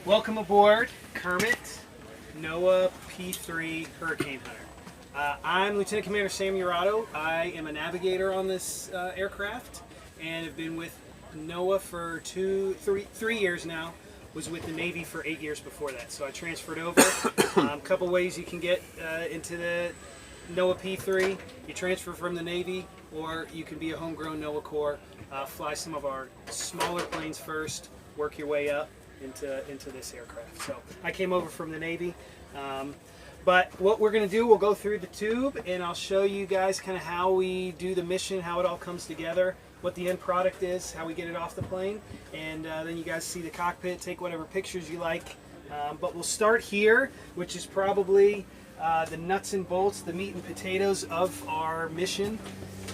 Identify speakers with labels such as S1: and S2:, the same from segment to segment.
S1: Welcome aboard, Kermit, NOAA P3 Hurricane Hunter. I'm Lieutenant Commander Sam Urato. I am a navigator on this aircraft and have been with NOAA for 3 years now. Was with the Navy for 8 years before that, so I transferred over. A couple ways you can get into the NOAA P3. You transfer from the Navy, or you can be a homegrown NOAA Corps, fly some of our smaller planes first, work your way up into this aircraft. So I came over from the Navy, but what we're going to do, we'll go through the tube and I'll show you guys kind of how we do the mission, how it all comes together, what the end product is, how we get it off the plane, and then you guys see the cockpit, take whatever pictures you like. But we'll start here, which is probably the nuts and bolts, the meat and potatoes of our mission.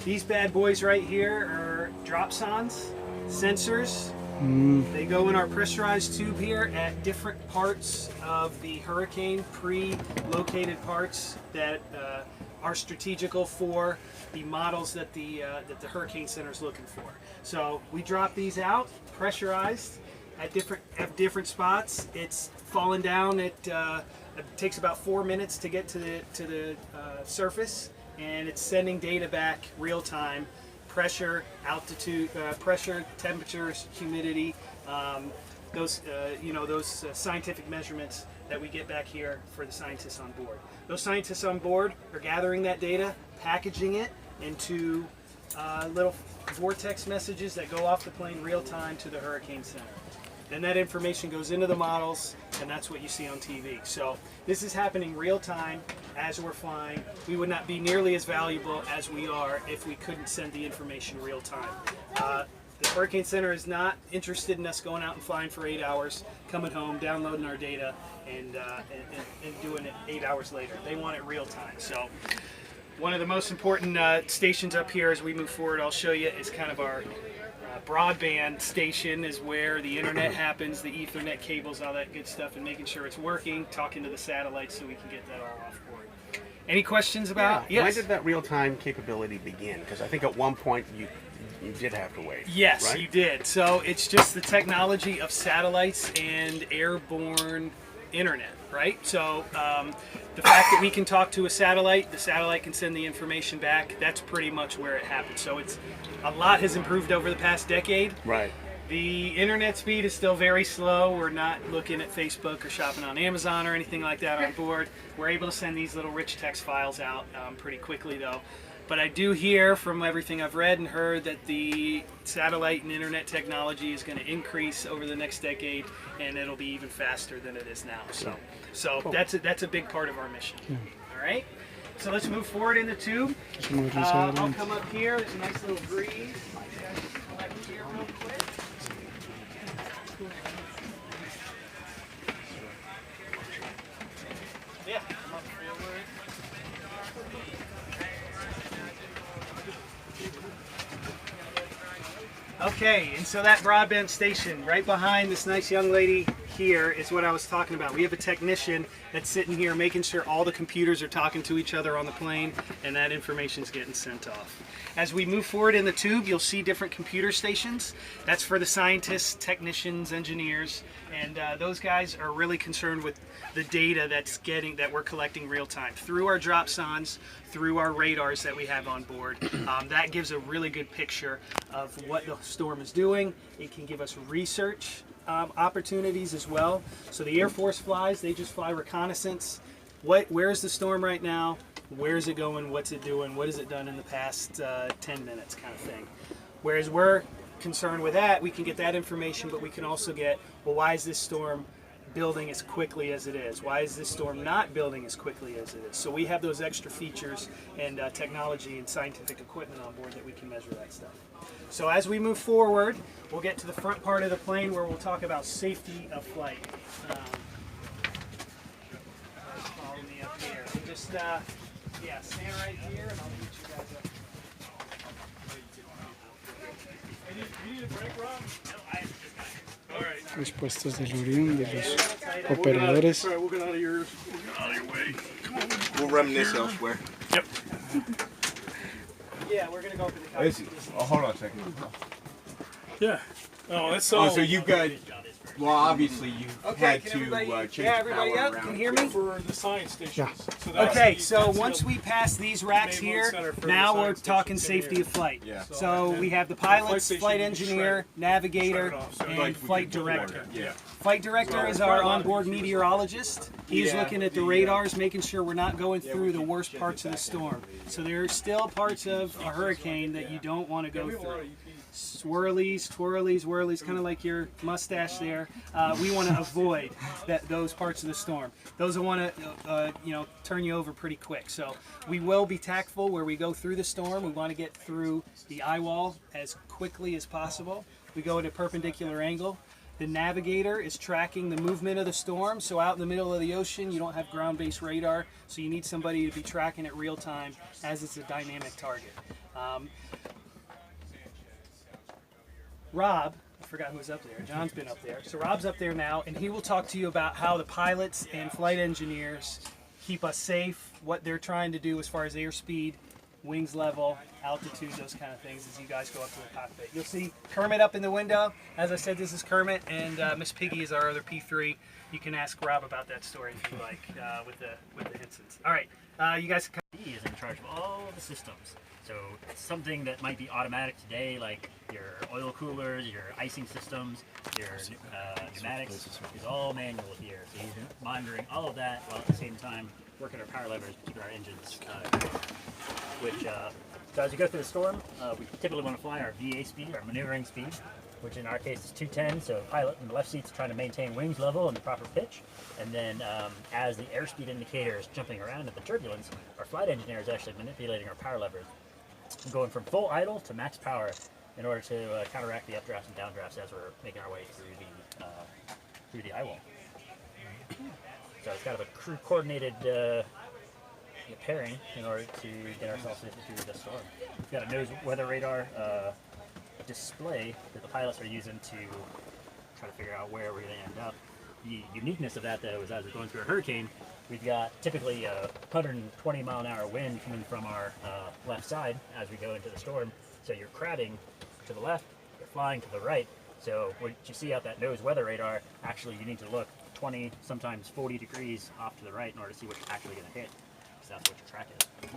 S1: These bad boys right here are dropsons, sensors. They go in our pressurized tube here at different parts of the hurricane, pre-located parts that are strategical for the models that the Hurricane Center is looking for. So we drop these out, pressurized at different spots. It's falling down. It takes about 4 minutes to get to the surface, and it's sending data back real time. Pressure, altitude, pressure, temperatures, humidity, those scientific measurements that we get back here for the scientists on board. Those scientists on board are gathering that data, packaging it into little vortex messages that go off the plane real time to the Hurricane Center. Then that information goes into the models, and that's what you see on TV. So this is happening real time as we're flying. We would not be nearly as valuable as we are if we couldn't send the information real time. The Hurricane Center is not interested in us going out and flying for 8 hours, coming home, downloading our data, and doing it 8 hours later. They want it real time. So one of the most important stations up here as we move forward, I'll show you, is kind of our broadband station, is where the internet happens, the Ethernet cables, all that good stuff, and making sure it's working, talking to the satellites so we can get that all off board. Any questions about?
S2: Yeah.
S1: Yes.
S2: When did that real-time capability begin? Because I think at one point you did have to wait.
S1: Yes,
S2: right?
S1: you did. So it's just the technology of satellites and airborne internet, right? So the fact that we can talk to a satellite, the satellite can send the information back, that's pretty much where it happened. So a lot has improved over the past decade.
S2: Right.
S1: The internet speed is still very slow. We're not looking at Facebook or shopping on Amazon or anything like that on board. We're able to send these little rich text files out pretty quickly though. But I do hear from everything I've read and heard that the satellite and internet technology is going to increase over the next decade, and it'll be even faster than it is now. So cool. That's a big part of our mission. All right. So let's move forward in the tube. I'll come up here. There's a nice little breeze. Come up here real quick. Yeah, come up forward. Okay, and so that broadband station right behind this nice young lady here is what I was talking about. We have a technician that's sitting here making sure all the computers are talking to each other on the plane, and that information is getting sent off. As we move forward in the tube, you'll see different computer stations. That's for the scientists, technicians, engineers, and those guys are really concerned with the data that we're collecting real time through our dropsons, through our radars that we have on board. That gives a really good picture of what the storm is doing. It can give us research opportunities as well. So the Air Force flies, they just fly reconnaissance. Where's the storm right now? Where's it going? What's it doing? What has it done in the past 10 minutes kind of thing. Whereas we're concerned with that, we can get that information, but we can also get, well, why is this storm building as quickly as it is? Why is this storm not building as quickly as it is? So we have those extra features and technology and scientific equipment on board that we can measure that stuff. So as we move forward, we'll get to the front part of the plane where we'll talk about safety of flight. Follow me up here. So just, yeah, stand right here and I'll meet you guys up. You need a break, Rob? No, I just got here. All right.
S3: Los puestos del ORION, de los operadores.
S4: All right, we'll get out of your way. Come on.
S5: We'll reminisce elsewhere.
S4: Yep.
S1: Yeah, we're going to go for the cockpit.
S5: Oh, hold on a second.
S4: Yeah. Oh, that's
S5: Oh, so you guys.
S2: Well, obviously you
S1: Okay,
S2: had
S1: can
S2: to
S1: everybody,
S2: change
S1: yeah,
S2: the
S1: everybody
S2: power
S1: up?
S2: around.
S1: Can you hear me?
S4: For the science stations.
S3: Yeah.
S4: So that's
S1: Okay,
S4: the-
S1: so
S4: that's
S1: once
S4: the-
S1: we pass these racks
S4: main load
S1: here,
S4: center for
S1: now
S4: the
S1: we're
S4: science
S1: talking
S4: stations in
S1: safety
S4: here.
S1: of flight.
S2: Yeah.
S1: So
S4: and
S1: we have the
S4: then the
S1: pilots,
S4: flight
S1: flight
S4: station will be
S1: engineer,
S4: shredded.
S1: navigator,
S4: Shred it off, so
S1: and
S2: like we
S1: flight
S2: did before.
S1: director.
S2: Yeah.
S1: Flight director is our onboard meteorologist. He's
S2: Yeah,
S1: looking at the radars, making sure we're not going through the worst parts of the storm. So there are still parts of a hurricane that you don't want to go through. Swirlies, twirlies, whirlies, kind of like your mustache there. We want to avoid those parts of the storm. Those will want to, turn you over pretty quick. So we will be tactful where we go through the storm. We want to get through the eye wall as quickly as possible. We go at a perpendicular angle. The navigator is tracking the movement of the storm. So out in the middle of the ocean, you don't have ground-based radar. So you need somebody to be tracking it real time as it's a dynamic target. Rob, I forgot who was up there. John's been up there. So Rob's up there now, and he will talk to you about how the pilots and flight engineers keep us safe, what they're trying to do as far as airspeed, wings level, altitude, those kind of things as you guys go up to the cockpit. You'll see Kermit up in the window. As I said, this is Kermit, and Miss Piggy is our other P3. You can ask Rob about that story if you like with the Hensons. All right, you guys.
S5: He is in charge of all the systems. So something that might be automatic today, like your oil coolers, your icing systems, your pneumatics, is all manual here. So he's monitoring all of that while at the same time working our power levers to keep our engines so as you go through the storm, we typically want to fly our VA speed, our maneuvering speed, which in our case is 210. So pilot in the left seat is trying to maintain wings level and the proper pitch. And then as the airspeed indicator is jumping around at the turbulence, our flight engineer is actually manipulating our power levers, going from full idle to max power in order to counteract the updrafts and downdrafts as we're making our way through the eye wall. So it's kind of a crew coordinated pairing in order to get ourselves through the storm. We've got a nose weather radar display that the pilots are using to try to figure out where we're going to end up. The uniqueness of that, though, is as we're going through a hurricane, we've got typically a 120 mile an hour wind coming from our left side as we go into the storm. So you're crabbing to the left, you're flying to the right. So what you see out that nose weather radar, actually you need to look 20, sometimes 40 degrees off to the right in order to see what you're actually going to hit, because that's what your track is.